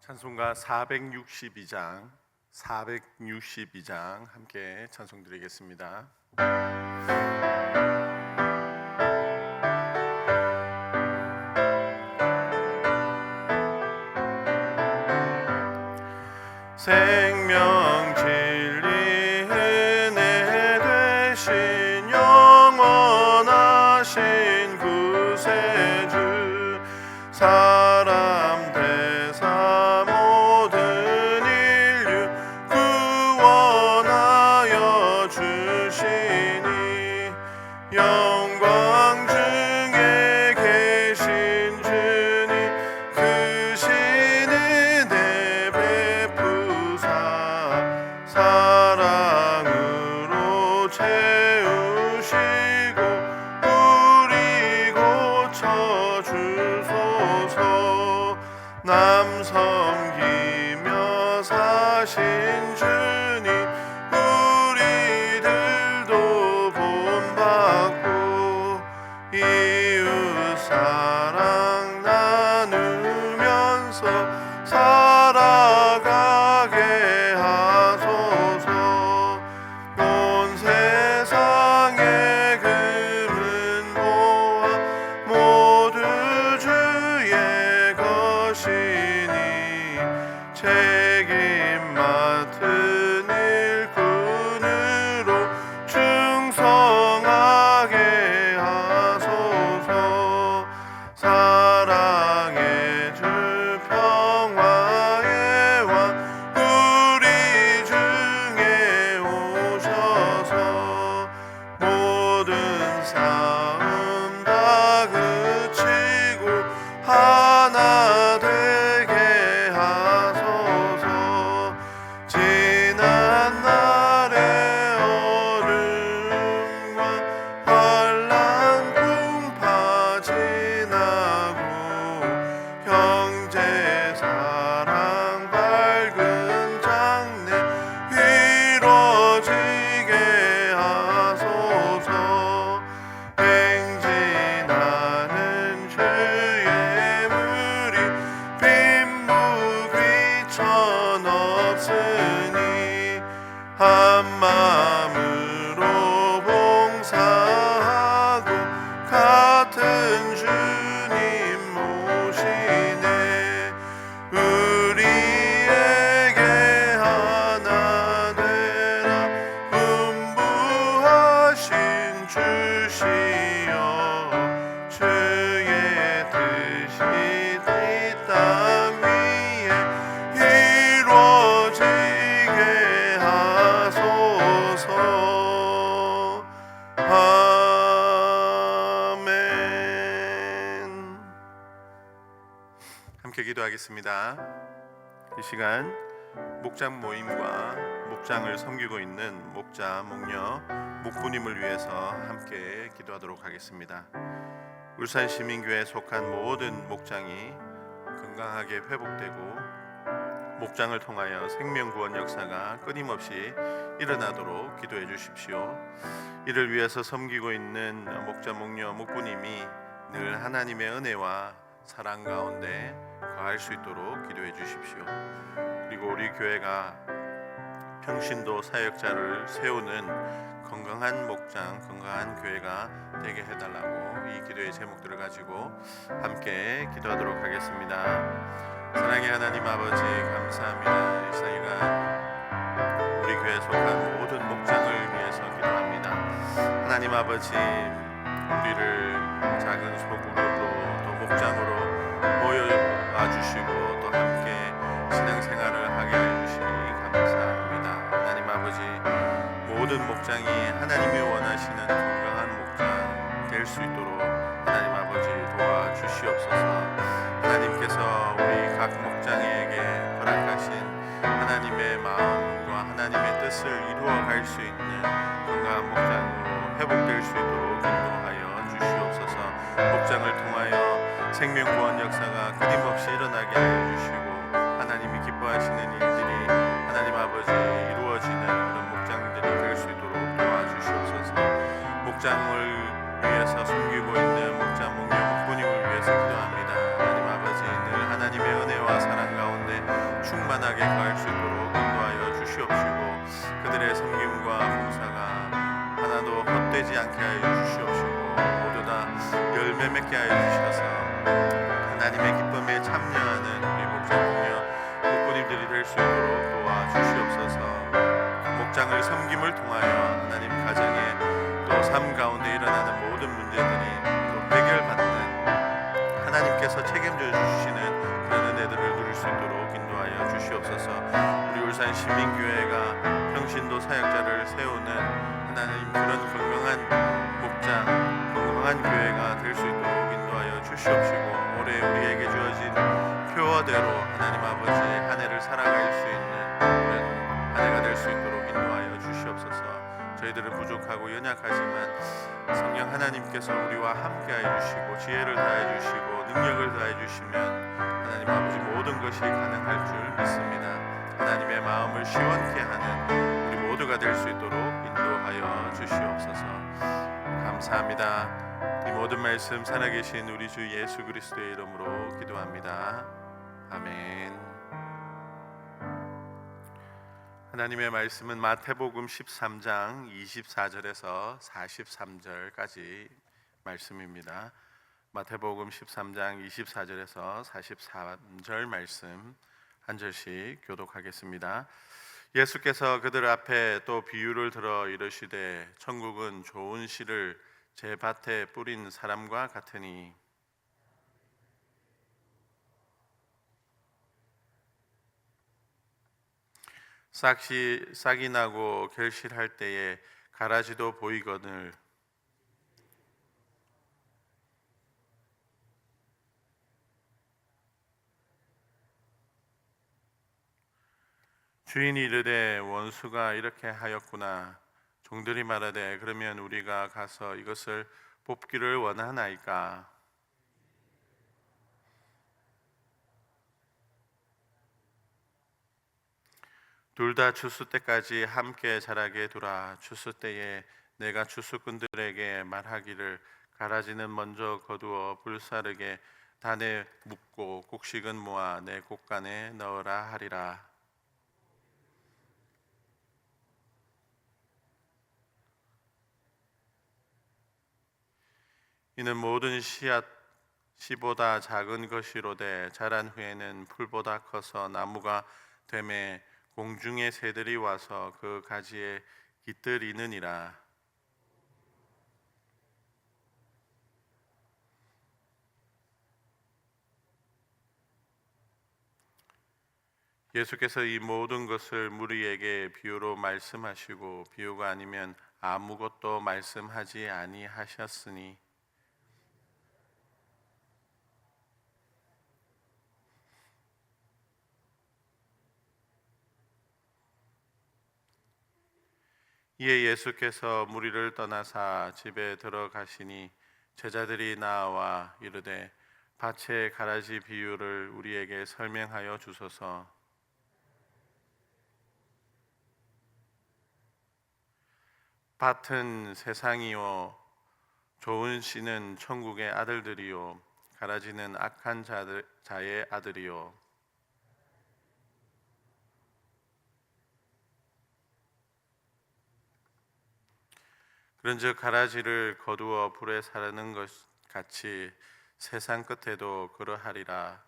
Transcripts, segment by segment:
찬송가 462장 함께 찬송 드리겠습니다. 생명 진리 은혜 되신 영원하신 구세주 사람 대사 모든 인류 구원하여 주시니 영광 중에 계신 주님 크신 은혜 베푸사 사랑으로 채우시고 우리 고쳐 주소서. 남 섬기며 사신 주님 우리들도 본받고 이웃 사랑 나누면서 살아가게 하소서. 온 세상의 금은 보아 모두 주의 것이니 책임 맡은 일꾼으로 충성하게 하소서. 사랑의 주 평화의 왕 우리 중에 오셔서 모든 싸움 다 그치고 하나 되게 하소서. 지난 날의 어둠과 환난 풍파 지나고 형제 사랑 밝은 장래 이루어지게 하소서. 행진하는 주의 무리 빈무귀천 없으니 한 마음으로 봉사하고 같은 주님 모시네. 우리에게 하나 되라 분부하신 주시여 주의 뜻이 이 땅 위에 이루어지게 하소서. 아멘. 함께 기도하겠습니다. 이 시간 목장 모임과 목장을 섬기고 있는 목자, 목녀, 목부님을 위해서 함께 기도하도록 하겠습니다. 울산시민교회에 속한 모든 목장이 건강하게 회복되고 목장을 통하여 생명구원 역사가 끊임없이 일어나도록 기도해 주십시오. 이를 위해서 섬기고 있는 목자, 목녀, 목부님이 늘 하나님의 은혜와 사랑 가운데 거할 수 있도록 기도해 주십시오. 그리고 우리 교회가 평신도 사역자를 세우는 건강한 목장, 건강한 교회가 되게 해달라고 이 기도의 제목들을 가지고 함께 기도하도록 하겠습니다. 사랑의 하나님 아버지, 감사합니다. 이 시간 우리 교회에 속한 모든 목장을 위해서 기도합니다. 하나님 아버지, 우리를 작은 소그룹으로 또 목장으로 모여와 주시고 또 함께 신앙생활을 하게 해주시니 감사합니다. 하나님 아버지, 모든 목장이 하나님이 원하시는 건강한 목장 될 수 있도록 하나님 아버지 도와주시옵소서. 하나님께서 우리 각 목장에게 허락하신 하나님의 마음과 하나님의 뜻을 이루어갈 수 있는 건강한 목장으로 회복될 수 있도록 인도하여 주시옵소서. 목장을 통하여 생명구원 역사가 끊임없이 일어나게 하여 주시고 하나님이 기뻐하시는 일들이 하나님 아버지 이루어지는 그런 목장들이 될 수 있도록 도와주시옵소서. 목장을 위해서 섬기고 있는 목자, 목녀, 목부님을 위해서 기도합니다. 하나님 아버지, 늘 하나님의 은혜와 사랑 가운데 온전하게 거할 수 있도록 인도하여 주시옵시고 그들의 섬김과 봉사가 하나도 헛되지 않게 하여 주시옵시고 모두 다 열매 맺게 하여 주셔서 하나님의 기쁨에 참여하는 우리 목장 목부님들이 될 수 있도록 도와주시옵소서. 목장을 섬김을 통하여 하나님 가정에 또 삶 가운데 일어나는 모든 문제들이 또 해결받는 하나님께서 책임져 주시는 그런 은혜들을 누릴 수 있도록 인도하여 주시옵소서. 우리 울산 시민교회가 평신도 사역자를 세우는 하나님 그런 건강한 목장, 건강한 교회가 될 수 있도록 인도하여 주시옵시고 올해 우리에게 주어진 표어대로 하나님 아버지 한 해를 살아갈 수 있는 그런 한 해가 될 수 있도록 인도하여 주시옵소서. 저희들은 부족하고 연약하지만 성령 하나님께서 우리와 함께하여 주시고 지혜를 다해 주시고 능력을 다해 주시면 하나님 아버지 모든 것이 가능할 줄 믿습니다. 하나님의 마음을 시원케 하는 우리 모두가 될 수 있도록 인도하여 주시옵소서. 감사합니다. 이 모든 말씀 살아계신 우리 주 예수 그리스도의 이름으로 기도합니다. 아멘. 하나님의 말씀은 마태복음 13장 24절에서 43절까지 말씀입니다. 마태복음 13장 24절에서 43절 말씀 한 절씩 교독하겠습니다. 예수께서 그들 앞에 또 비유를 들어 이르시되 천국은 좋은 씨를 제 밭에 뿌린 사람과 같으니 싹이 나고 결실할 때에 가라지도 보이거늘 주인이 이르되 원수가 이렇게 하였구나. 종들이 말하되 그러면 우리가 가서 이것을 뽑기를 원하나이까. 둘 다 추수 때까지 함께 자라게 두라. 추수 때에 내가 추수꾼들에게 말하기를 가라지는 먼저 거두어 불사르게 단에 묻고 곡식은 모아 내 곡간에 넣으라 하리라. 이는 모든 씨보다 작은 것이로되 자란 후에는 풀보다 커서 나무가 되매 공중의 새들이 와서 그 가지에 깃들이느니라. 예수께서 이 모든 것을 무리에게 비유로 말씀하시고 비유가 아니면 아무것도 말씀하지 아니하셨으니 이에 예수께서 무리를 떠나사 집에 들어가시니 제자들이 나와 이르되 밭의 가라지 비유를 우리에게 설명하여 주소서. 밭은 세상이요 좋은 씨는 천국의 아들들이요 가라지는 악한 자의 아들이요 그런즉 가라지를 거두어 불에 사르는 것 같이 세상 끝에도 그러하리라.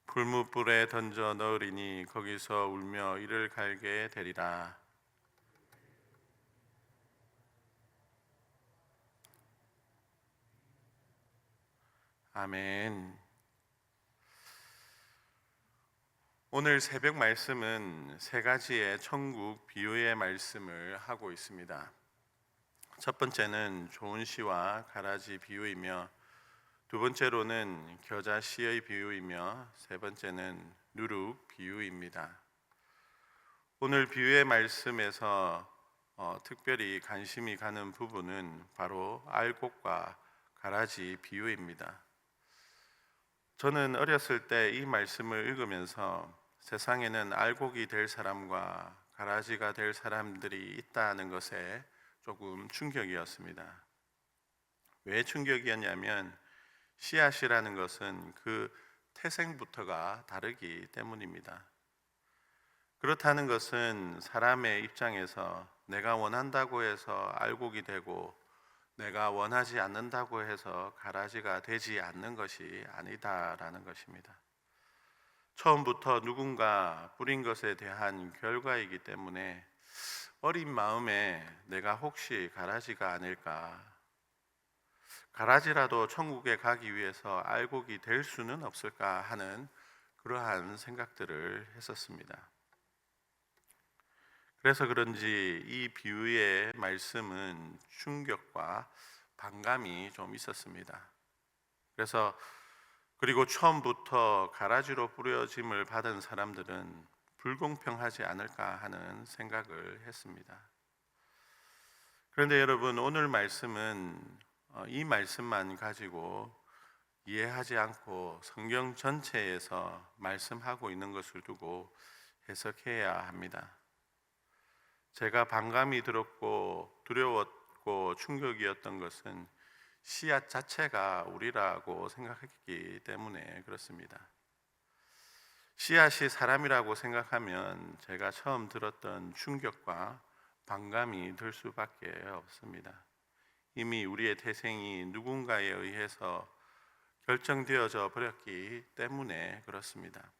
불무불에 던져 넣으리니 거기서 울며 이를 갈게 되리라. 아멘. 오늘 새벽 말씀은 세 가지의 천국 비유의 말씀을 하고 있습니다. 첫 번째는 좋은 씨와 가라지 비유이며 두 번째로는 겨자 씨의 비유이며 세 번째는 누룩 비유입니다. 오늘 비유의 말씀에서 특별히 관심이 가는 부분은 바로 알곡과 가라지 비유입니다. 저는 어렸을 때 이 말씀을 읽으면서 세상에는 알곡이 될 사람과 가라지가 될 사람들이 있다는 것에 조금 충격이었습니다. 왜 충격이었냐면 씨앗이라는 것은 그 태생부터가 다르기 때문입니다. 그렇다는 것은 사람의 입장에서 내가 원한다고 해서 알곡이 되고 내가 원하지 않는다고 해서 가라지가 되지 않는 것이 아니다라는 것입니다. 처음부터 누군가 뿌린 것에 대한 결과이기 때문에 어린 마음에 내가 혹시 가라지가 아닐까, 가라지라도 천국에 가기 위해서 알곡이 될 수는 없을까 하는 그러한 생각들을 했었습니다. 그래서 그런지 이 비유의 말씀은 충격과 반감이 좀 있었습니다. 그리고 처음부터 가라지로 뿌려짐을 받은 사람들은 불공평하지 않을까 하는 생각을 했습니다. 그런데 여러분, 오늘 말씀은 이 말씀만 가지고 이해하지 않고 성경 전체에서 말씀하고 있는 것을 두고 해석해야 합니다. 제가 반감이 들었고 두려웠고 충격이었던 것은 씨앗 자체가 우리라고 생각했기 때문에 그렇습니다. 씨앗이 사람이라고 생각하면 제가 처음 들었던 충격과 반감이 들 수밖에 없습니다. 이미 우리의 태생이 누군가에 의해서 결정되어져 버렸기 때문에 그렇습니다.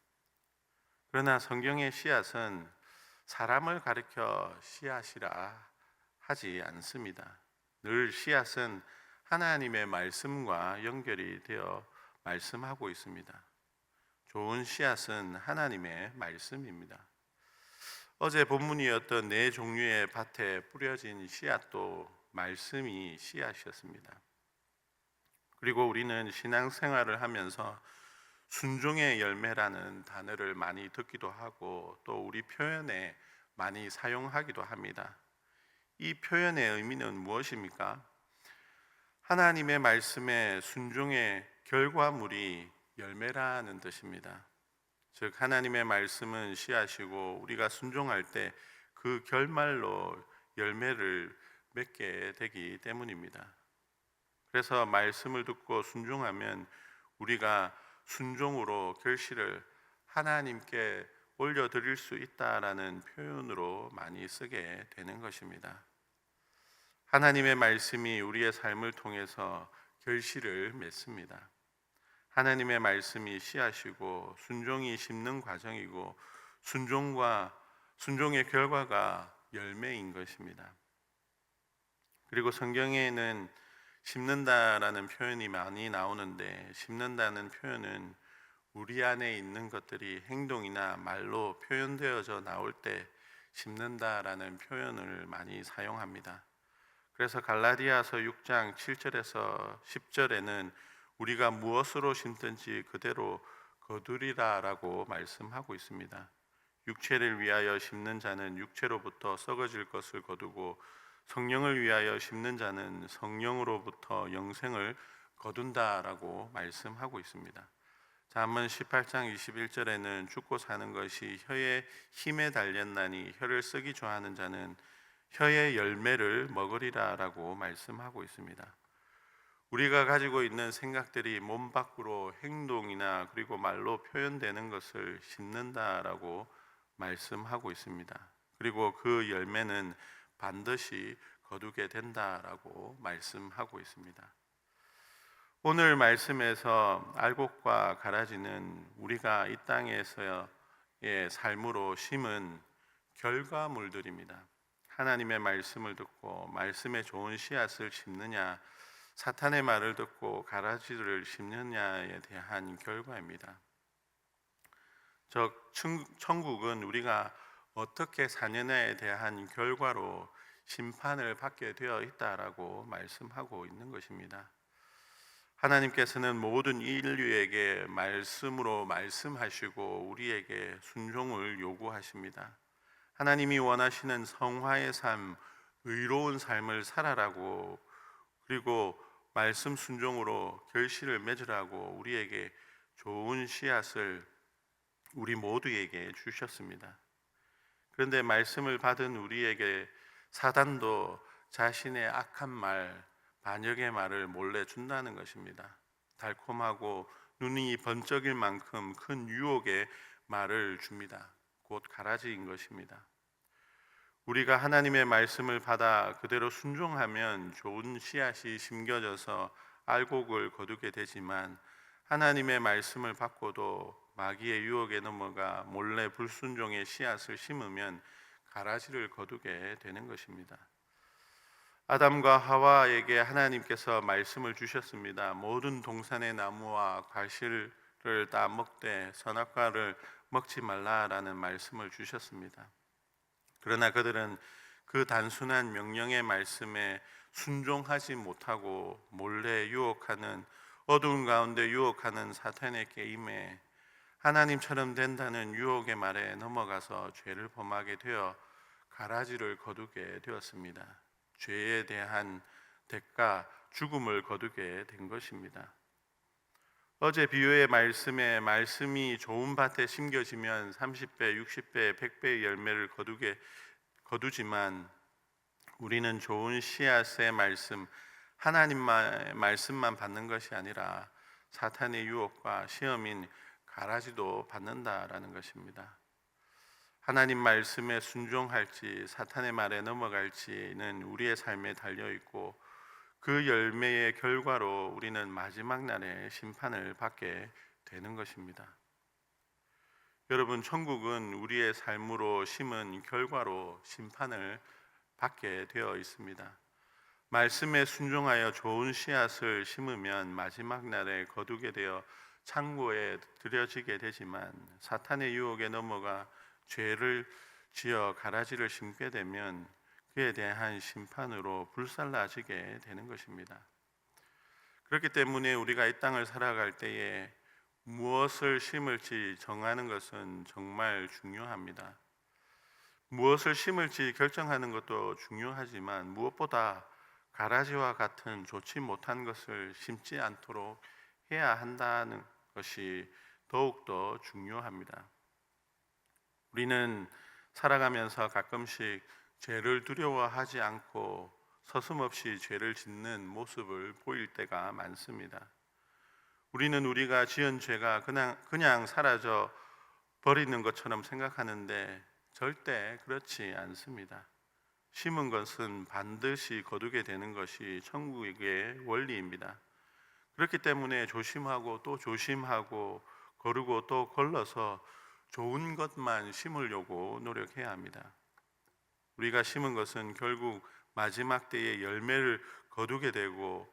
그러나 성경의 씨앗은 사람을 가리켜 씨앗이라 하지 않습니다. 늘 씨앗은 하나님의 말씀과 연결이 되어 말씀하고 있습니다. 좋은 씨앗은 하나님의 말씀입니다. 어제 본문이었던 네 종류의 밭에 뿌려진 씨앗도 말씀이 씨앗이었습니다. 그리고 우리는 신앙생활을 하면서 순종의 열매라는 단어를 많이 듣기도 하고 또 우리 표현에 많이 사용하기도 합니다. 이 표현의 의미는 무엇입니까? 하나님의 말씀에 순종의 결과물이 열매라는 뜻입니다. 즉 하나님의 말씀은 씨앗이고 우리가 순종할 때 그 결말로 열매를 맺게 되기 때문입니다. 그래서 말씀을 듣고 순종하면 우리가 순종으로 결실을 하나님께 올려드릴 수 있다라는 표현으로 많이 쓰게 되는 것입니다. 하나님의 말씀이 우리의 삶을 통해서 결실을 맺습니다. 하나님의 말씀이 씨앗이고 순종이 심는 과정이고 순종의 결과가 열매인 것입니다. 그리고 성경에는 심는다라는 표현이 많이 나오는데 심는다는 표현은 우리 안에 있는 것들이 행동이나 말로 표현되어져 나올 때 심는다라는 표현을 많이 사용합니다. 그래서 갈라디아서 6장 7절에서 10절에는 우리가 무엇으로 심든지 그대로 거두리라라고 말씀하고 있습니다. 육체를 위하여 심는 자는 육체로부터 썩어질 것을 거두고 성령을 위하여 심는 자는 성령으로부터 영생을 거둔다라고 말씀하고 있습니다. 잠언 18장 21절에는 죽고 사는 것이 혀의 힘에 달렸나니 혀를 쓰기 좋아하는 자는 혀의 열매를 먹으리라라고 말씀하고 있습니다. 우리가 가지고 있는 생각들이 몸 밖으로 행동이나 그리고 말로 표현되는 것을 심는다라고 말씀하고 있습니다. 그리고 그 열매는 반드시 거두게 된다라고 말씀하고 있습니다. 오늘 말씀에서 알곡과 가라지는 우리가 이 땅에서의 삶으로 심은 결과물들입니다. 하나님의 말씀을 듣고 말씀에 좋은 씨앗을 심느냐, 사탄의 말을 듣고 가라지를 심느냐에 대한 결과입니다. 천국은 우리가 어떻게 사느냐에 대한 결과로 심판을 받게 되어 있다라고 말씀하고 있는 것입니다. 하나님께서는 모든 인류에게 말씀으로 말씀하시고 우리에게 순종을 요구하십니다. 하나님이 원하시는 성화의 삶, 의로운 삶을 살아라고, 그리고 말씀 순종으로 결실을 맺으라고 우리에게 좋은 씨앗을 우리 모두에게 주셨습니다. 그런데 말씀을 받은 우리에게 사단도 자신의 악한 말, 반역의 말을 몰래 준다는 것입니다. 달콤하고 눈이 번쩍일 만큼 큰 유혹의 말을 줍니다. 곧 가라지인 것입니다. 우리가 하나님의 말씀을 받아 그대로 순종하면 좋은 씨앗이 심겨져서 알곡을 거두게 되지만, 하나님의 말씀을 받고도 마귀의 유혹에 넘어가 몰래 불순종의 씨앗을 심으면 가라지를 거두게 되는 것입니다. 아담과 하와에게 하나님께서 말씀을 주셨습니다. 모든 동산의 나무와 과실을 따 먹되 선악과를 먹지 말라라는 말씀을 주셨습니다. 그러나 그들은 그 단순한 명령의 말씀에 순종하지 못하고 몰래 유혹하는, 어두운 가운데 유혹하는 사탄의 게임에 하나님처럼 된다는 유혹의 말에 넘어가서 죄를 범하게 되어 가라지를 거두게 되었습니다. 죄에 대한 대가, 죽음을 거두게 된 것입니다. 어제 비유의 말씀에 말씀이 좋은 밭에 심겨지면 30배, 60배, 100배의 열매를 거두지만, 우리는 좋은 씨앗의 말씀, 하나님의 말씀만 받는 것이 아니라 사탄의 유혹과 시험인 가라지도 받는다라는 것입니다. 하나님 말씀에 순종할지 사탄의 말에 넘어갈지는 우리의 삶에 달려 있고, 그 열매의 결과로 우리는 마지막 날에 심판을 받게 되는 것입니다. 여러분, 천국은 우리의 삶으로 심은 결과로 심판을 받게 되어 있습니다. 말씀에 순종하여 좋은 씨앗을 심으면 마지막 날에 거두게 되어 창고에 들여지게 되지만, 사탄의 유혹에 넘어가 죄를 지어 가라지를 심게 되면 그에 대한 심판으로 불살라지게 되는 것입니다. 그렇기 때문에 우리가 이 땅을 살아갈 때에 무엇을 심을지 정하는 것은 정말 중요합니다. 무엇을 심을지 결정하는 것도 중요하지만, 무엇보다 가라지와 같은 좋지 못한 것을 심지 않도록 해야 한다는 것이 더욱더 중요합니다. 우리는 살아가면서 가끔씩 죄를 두려워하지 않고 서슴없이 죄를 짓는 모습을 보일 때가 많습니다. 우리는 우리가 지은 죄가 그냥 사라져 버리는 것처럼 생각하는데 절대 그렇지 않습니다. 심은 것은 반드시 거두게 되는 것이 천국의 원리입니다. 그렇기 때문에 조심하고 또 조심하고 거르고 또 걸러서 좋은 것만 심으려고 노력해야 합니다. 우리가 심은 것은 결국 마지막 때에 열매를 거두게 되고,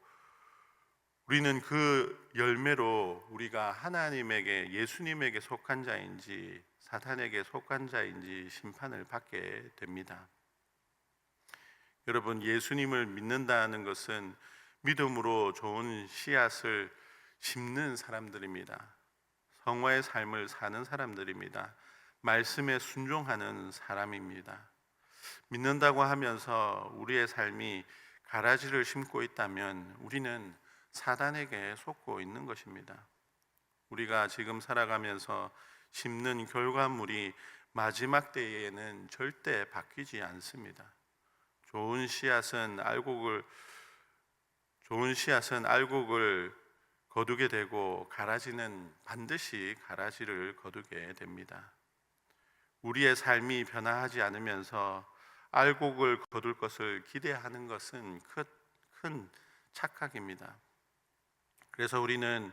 우리는 그 열매로 우리가 하나님에게, 예수님에게 속한 자인지 사탄에게 속한 자인지 심판을 받게 됩니다. 여러분, 예수님을 믿는다는 것은 믿음으로 좋은 씨앗을 심는 사람들입니다. 성화의 삶을 사는 사람들입니다. 말씀에 순종하는 사람입니다. 믿는다고 하면서 우리의 삶이 가라지를 심고 있다면 우리는 사단에게 속고 있는 것입니다. 우리가 지금 살아가면서 심는 결과물이 마지막 때에는 절대 바뀌지 않습니다. 좋은 씨앗은 알곡을 거두게 되고, 가라지는 반드시 가라지를 거두게 됩니다. 우리의 삶이 변화하지 않으면서 알곡을 거둘 것을 기대하는 것은 큰 착각입니다. 그래서 우리는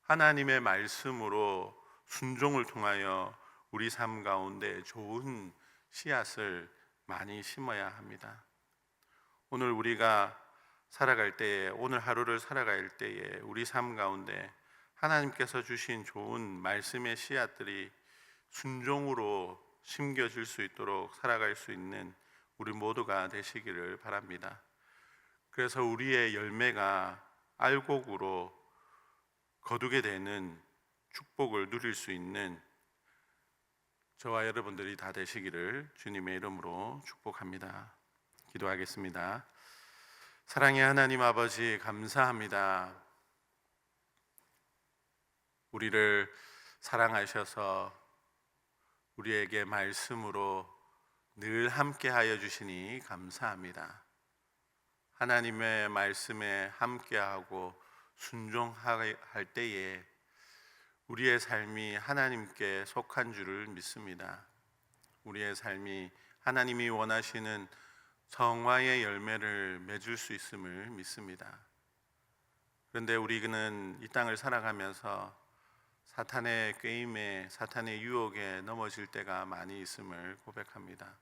하나님의 말씀으로 순종을 통하여 우리 삶 가운데 좋은 씨앗을 많이 심어야 합니다. 오늘 우리가 살아갈 때에, 오늘 하루를 살아갈 때에 우리 삶 가운데 하나님께서 주신 좋은 말씀의 씨앗들이 순종으로 심겨질 수 있도록 살아갈 수 있는 우리 모두가 되시기를 바랍니다. 그래서 우리의 열매가 알곡으로 거두게 되는 축복을 누릴 수 있는 저와 여러분들이 다 되시기를 주님의 이름으로 축복합니다. 기도하겠습니다. 사랑의 하나님 아버지, 감사합니다. 우리를 사랑하셔서 우리에게 말씀으로 늘 함께 하여 주시니 감사합니다. 하나님의 말씀에 함께하고 순종할 때에 우리의 삶이 하나님께 속한 줄을 믿습니다. 우리의 삶이 하나님이 원하시는 성화의 열매를 맺을 수 있음을 믿습니다. 그런데 우리는 이 땅을 살아가면서 사탄의 게임에, 사탄의 유혹에 넘어질 때가 많이 있음을 고백합니다.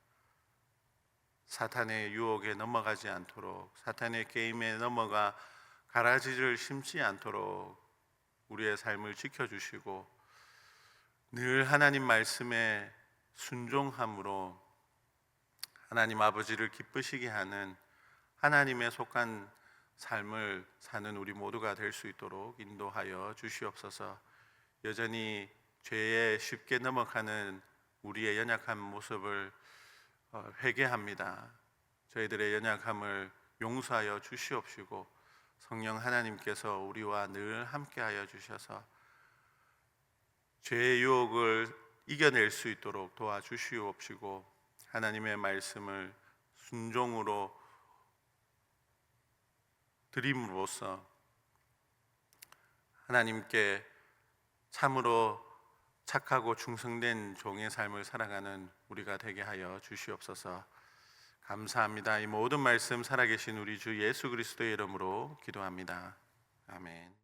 사탄의 유혹에 넘어가지 않도록, 사탄의 게임에 넘어가 가라지를 심지 않도록 우리의 삶을 지켜주시고 늘 하나님 말씀에 순종함으로 하나님 아버지를 기쁘시게 하는 하나님의 속한 삶을 사는 우리 모두가 될 수 있도록 인도하여 주시옵소서. 여전히 죄에 쉽게 넘어가는 우리의 연약한 모습을 회개합니다. 저희들의 연약함을 용서하여 주시옵시고 성령 하나님께서 우리와 늘 함께하여 주셔서 죄의 유혹을 이겨낼 수 있도록 도와주시옵시고 하나님의 말씀을 순종으로 드림으로써 하나님께 참으로 착하고 충성된 종의 삶을 살아가는 우리가 되게 하여 주시옵소서. 감사합니다. 이 모든 말씀 살아계신 우리 주 예수 그리스도의 이름으로 기도합니다. 아멘.